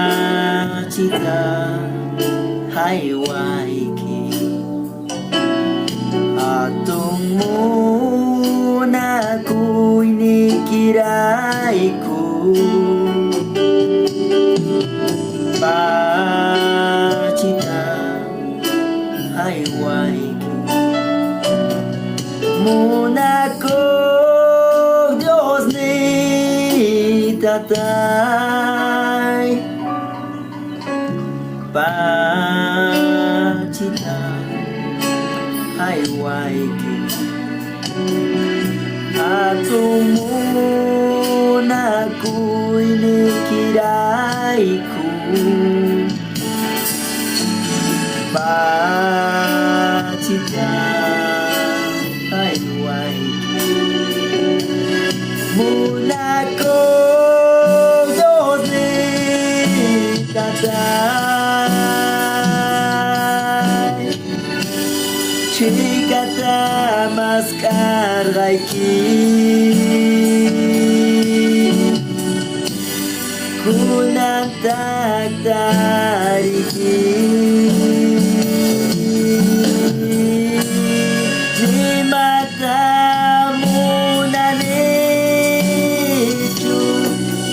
Pacita haiwaiki Atong muna ko'y nikiray ko Pacita haiwaiki Muna ko Diyos ni Tatay Pacita haiwaiki Atong muna ko'y nikiray ko Pacita haiwaiki Muna ko Diyos ni Tatay Chikata maskar gaiki Kunang tagtariki Ni mata muna nicho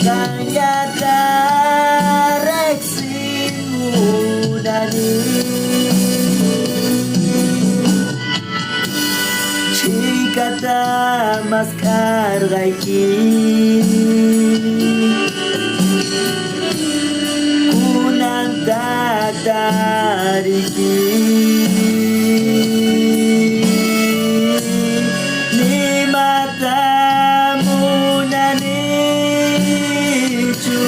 Kaya tareksin muna ni Chikata maskar gaiki Kunang tagtariki Ni mata muna nicho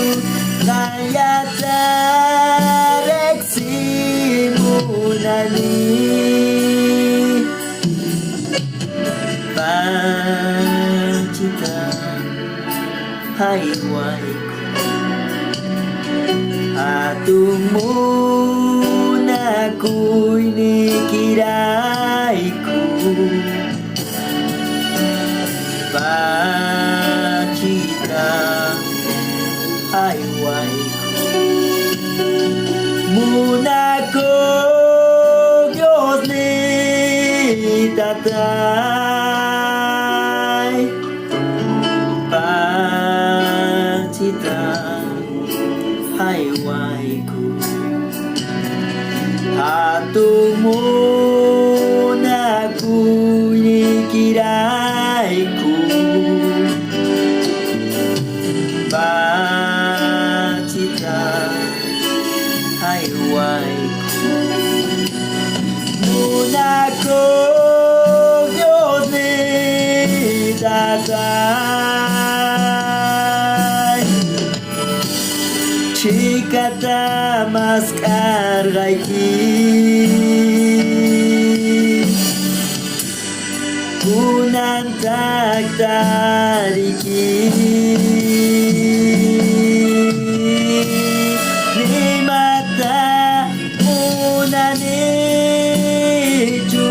Kaya tareksi muna ni Pacita haiwaiki Atong muna ko'y nikiray ko Pacita haiwaiki Muna ko Diyos ni Tatay Pacita haiwaiki Atong muna ko'y nikiray ko Pacita haiwaiki Muna ko Diyos ni Tatay Chikata maskar gaiki Kunang tagtariki Ni mata muna nicho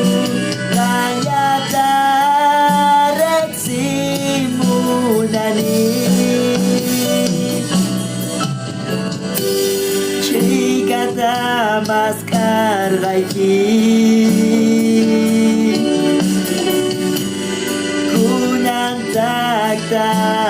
Kaya tareksi muna ni Chikata maskar gaiki Kunang tagtariki